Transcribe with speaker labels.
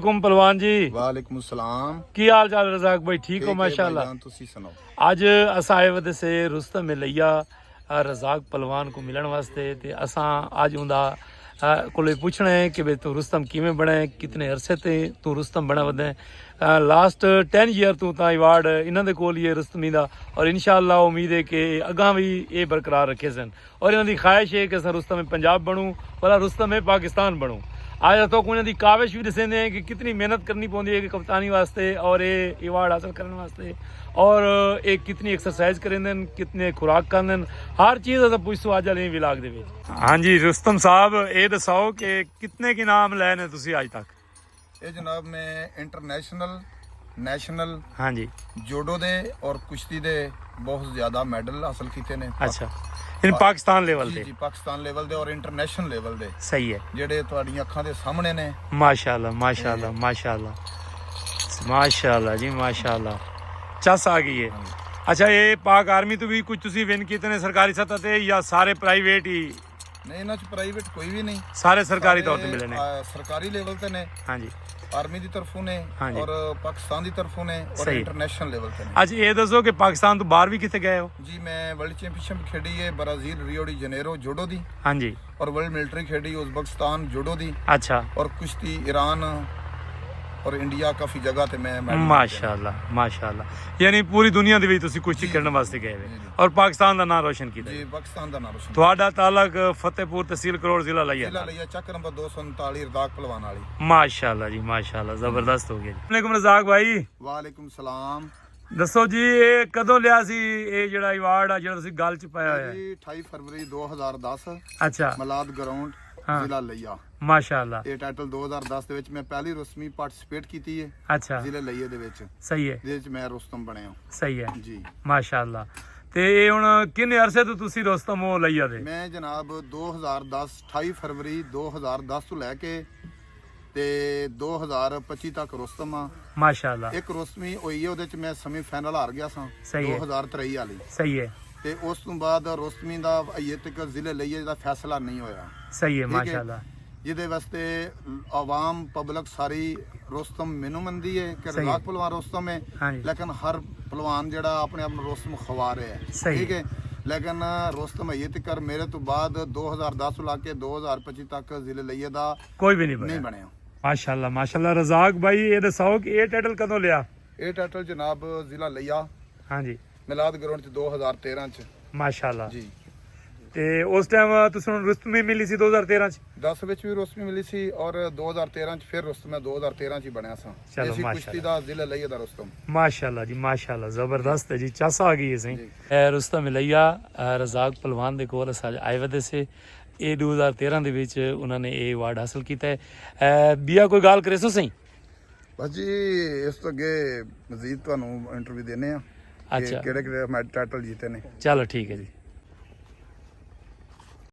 Speaker 1: पहलवान जी
Speaker 2: वालेकुम सलाम।
Speaker 1: की हाल चाल रजाक भाई? ठीक हो? माशाल्लाह।
Speaker 2: तुसी सुनाओ।
Speaker 1: आज असा आए वदे से रुस्तम मिलैया रजाक पहलवान को मिलन वास्ते ते असा आज उंदा कोले पूछना है कि भाई तू रुस्तम किवें बने, कितने अरसे ते तू रुस्तम बना वदे। लास्ट 10 ईयर तू ता अवार्ड इन्हां दे कोल ही है रुस्तमी दा, और इंशाअल्लाह उम्मीद है कि अगां भी ये बरकरार रखे सन, और इन्हां दी ख्वाहिश है कि असां रुस्तम पंजाब बनूं भला रुस्तम पाकिस्तान बनूं। आज तो उन्होंने दी काविश भी दसेंदे हैं कि कितनी मेहनत करनी पौंदी है कि कप्तानी वास्ते और ये अवार्ड हासिल करने वास्ते, और एक कितनी एक्सरसाइज करेंदे, कितने खुराक करदे, हर चीज़ अस पुछसो अज वाले विलाग दे विच। हाँ जी रुस्तम साहब, ये दसाओ कि कितने के नाम लए ने तुसी अज तक?
Speaker 2: ये जनाब मैं इंटरनेशनल नेशनल
Speaker 1: हाँ जी
Speaker 2: जोडो दे और कुश्ती दे बहुत ज्यादा मेडल हासिल किए ने।
Speaker 1: अच्छा, इन पाकिस्तान लेवल
Speaker 2: जी
Speaker 1: दे?
Speaker 2: जी पाकिस्तान लेवल दे और इंटरनेशनल लेवल दे।
Speaker 1: सही है,
Speaker 2: जेडे तुहाडीਆਂ ਅੱਖਾਂ ਦੇ ਸਾਹਮਣੇ ਨੇ।
Speaker 1: माशाल्लाह माशाल्लाह माशाल्लाह माशाल्लाह जी माशाल्लाह, चस आ गई है। अच्छा, ये पाक आर्मी तो भी कुछ तुसी विन कीते ने सरकारी सतह ते या सारे प्राइवेट ही?
Speaker 2: नहीं, इन्हां च प्राइवेट कोई भी नहीं,
Speaker 1: सारे सरकारी तौर पे मिले ने।
Speaker 2: सरकारी लेवल ते ने।
Speaker 1: हाँ जी,
Speaker 2: आर्मी दी तरफों ने
Speaker 1: हाँ जी।
Speaker 2: और पाकिस्तान दी तरफों ने और
Speaker 1: सही।
Speaker 2: इंटरनेशनल लेवल ते ने।
Speaker 1: आज ये दसो कि पाकिस्तान तो बाहर भी कितने गए हो?
Speaker 2: जी मैं वर्ल्ड चैंपियनशिप खेडी है ब्राजील रियो डी जनेरो जोडो दी,
Speaker 1: हाँ जी।
Speaker 2: और वर्ल्ड मिलिट्री खेडी उज़्बेकिस्तान जोडो दी,
Speaker 1: अच्छा,
Speaker 2: और कुश्ती ईरान और इंडिया काफी जगह ते मैं medal
Speaker 1: माशाल्लाह माशाल्लाह, यानी पूरी दुनिया दे विच तुसी कुश्ती करने वास्ते गए हो और पाकिस्तान का नाम रोशन किया।
Speaker 2: जी पाकिस्तान दा नाम रोशन।
Speaker 1: ਤੁਹਾਡਾ ਤਾਲਕ फतेहपुर तहसील करोड़ जिला लिया?
Speaker 2: जिला लिया चक नंबर 239 रजाक पहलवान वाली।
Speaker 1: माशाल्लाह जी माशाल्लाह, जबरदस्त हो गया जी। वालेकुम रजाक भाई।
Speaker 2: वालेकुम सलाम।
Speaker 1: दसो जी, ये कदों लिया सी ये जेड़ा अवार्ड आ जेड़ा तुसी गल च पाया होया?
Speaker 2: जी 28 फरवरी 2010
Speaker 1: अच्छा,
Speaker 2: मलाद ग्राउंड
Speaker 1: हाँ।
Speaker 2: जिला लिया।
Speaker 1: माशाल्लाह,
Speaker 2: ਇਹ ਟਾਈਟਲ 2010 ਦੇ ਵਿੱਚ ਮੈਂ ਪਹਿਲੀ ਰਸਮੀ ਪਾਰਟਿਸਿਪੇਟ ਕੀਤੀ ਹੈ
Speaker 1: अच्छा
Speaker 2: ਜ਼ਿਲ੍ਹੇ ਲਈਏ ਦੇ ਵਿੱਚ,
Speaker 1: सही है
Speaker 2: ਜਿਹਦੇ ਵਿੱਚ ਮੈਂ ਰੁਸਤਮ ਬਣਿਆ।
Speaker 1: सही है
Speaker 2: ਜੀ
Speaker 1: माशाल्लाह। ਤੇ ਇਹ ਹੁਣ ਕਿੰਨੇ ਅਰਸੇ ਤੋਂ ਤੁਸੀਂ ਰੁਸਤਮ ਹੋ ਲਈਆ ਦੇ?
Speaker 2: ਮੈਂ ਜਨਾਬ 2010 28 ਫਰਵਰੀ 2010 ਤੋਂ ਲੈ ਕੇ ਤੇ 2025 ਤੱਕ ਰੁਸਤਮ ਆ।
Speaker 1: ਮਾਸ਼ਾਅੱਲਾ,
Speaker 2: ਇੱਕ ਰਸਮੀ ਹੋਈ ਹੈ, ਉਹਦੇ ਚ ਮੈਂ ਸੈਮੀ ਫਾਈਨਲ ਹਾਰ ਗਿਆ ਸਾਂ
Speaker 1: ਸਹੀ ਹੈ।
Speaker 2: 2023 ਵਾਲੀ।
Speaker 1: सही है
Speaker 2: ਤੇ ਉਸ ਤੋਂ ਬਾਅਦ ਰਸਮੀ ਦਾ ਅਜੇ ਤੱਕ ਜ਼ਿਲ੍ਹੇ ਲਈਏ ਦਾ ਫੈਸਲਾ ਨਹੀਂ ਹੋਇਆ,
Speaker 1: सही है
Speaker 2: ठीक है।
Speaker 1: माशाल्लाह,
Speaker 2: ਜਿਹਦੇ ਵਾਸਤੇ ਆਵਾਮ ਪਬਲਿਕ ਸਾਰੀ ਰੁਸਤਮ ਮੈਨੂੰ ਮੰਨਦੀ ਹੈ ਕਿ
Speaker 1: ਸਹੀ।
Speaker 2: ਰਜ਼ਾਕ ਪਹਿਲਵਾਨ ਰੁਸਤਮ ਹੈ,
Speaker 1: हाँ जी
Speaker 2: ਲੇਕਿਨ ਹਰ ਪਹਿਲਵਾਨ ਜਿਹੜਾ ਆਪਣੇ ਆਪ ਨੂੰ ਰੁਸਤਮ ਖਵਾ ਰਿਹਾ ਹੈ,
Speaker 1: ਸਹੀ।
Speaker 2: ਠੀਕ ਹੈ। ਲੇਕਿਨ ਰੁਸਤਮ ਅਜੇ ਤੱਕ ਮੇਰੇ ਤੋਂ ਬਾਅਦ 2010 ਤੋਂ ਲਾ ਕੇ 2025 ਤੱਕ ਜ਼ਿਲ੍ਹੇ ਲਈਏ ਦਾ
Speaker 1: कोई भी नहीं
Speaker 2: ਨਹੀਂ
Speaker 1: बना।
Speaker 2: ਬਣਿਆ।
Speaker 1: माशाल्लाह माशाल्लाह। रजाक भाई ये दसाओ कि ये टाइटल कदों लिया?
Speaker 2: ਇਹ ਟਾਈਟਲ ਜਨਾਬ ਜ਼ਿਲ੍ਹਾ ਲਈਆ
Speaker 1: हाँ जी
Speaker 2: ਮਿਲਾਦ ਗਰਾਊਂਡ ਚ 2013 ਚ।
Speaker 1: माशाल्लाह।
Speaker 2: ਜੀ
Speaker 1: ਤੇ ਉਸ ਟਾਈਮ ਤੁਸੀਂ ਨੂੰ ਰੁਸਤਮੀ ਮਿਲੀ ਸੀ 2013 ਚ?
Speaker 2: 10 ਵਿੱਚ ਵੀ ਰੁਸਤਮੀ ਮਿਲੀ ਸੀ ਔਰ 2013 ਚ ਫਿਰ ਰੁਸਤਮ ਮੈਂ 2013 ਚ ਹੀ ਬਣਿਆ ਸਾਂ।
Speaker 1: ਚਲੋ,
Speaker 2: ਅਸੀਂ
Speaker 1: ਮਾਸ਼ਾਅੱਲਾ।
Speaker 2: ਕੁਸ਼ਤੀ ਦਾ ਜ਼ਿਲ੍ਹਾ ਲਈਏ ਦਾ ਰੁਸਤਮ।
Speaker 1: माशाल्लाह जी माशाल्लाह, जबरदस्त है जी, चस आ गई है सही। रुस्तम मिलैया रजाक पहलवान दे कोल अस आए वदे से, ਇਹ 2013 ਦੇ ਵਿੱਚ ਉਹਨਾਂ ਨੇ ਇਹ ਅਵਾਰਡ ਹਾਸਲ ਕੀਤਾ ਹੈ। ਬੀਆ ਕੋਈ ਗੱਲ ਕਰੇ ਸੋ ਸਹੀ?
Speaker 2: ਬਸ ਜੀ ਇਸ ਤੋਂ ਅੱਗੇ ਮਜ਼ੀਦ ਤੁਹਾਨੂੰ ਇੰਟਰਵਿਊ ਦੇਣੇ ਆ
Speaker 1: ਅੱਛਾ,
Speaker 2: ਕਿਹੜੇ ਕਿਹੜੇ ਟਾਈਟਲ ਜਿੱਤੇ ਨੇ।
Speaker 1: ਚਲੋ ਠੀਕ ਹੈ ਜੀ।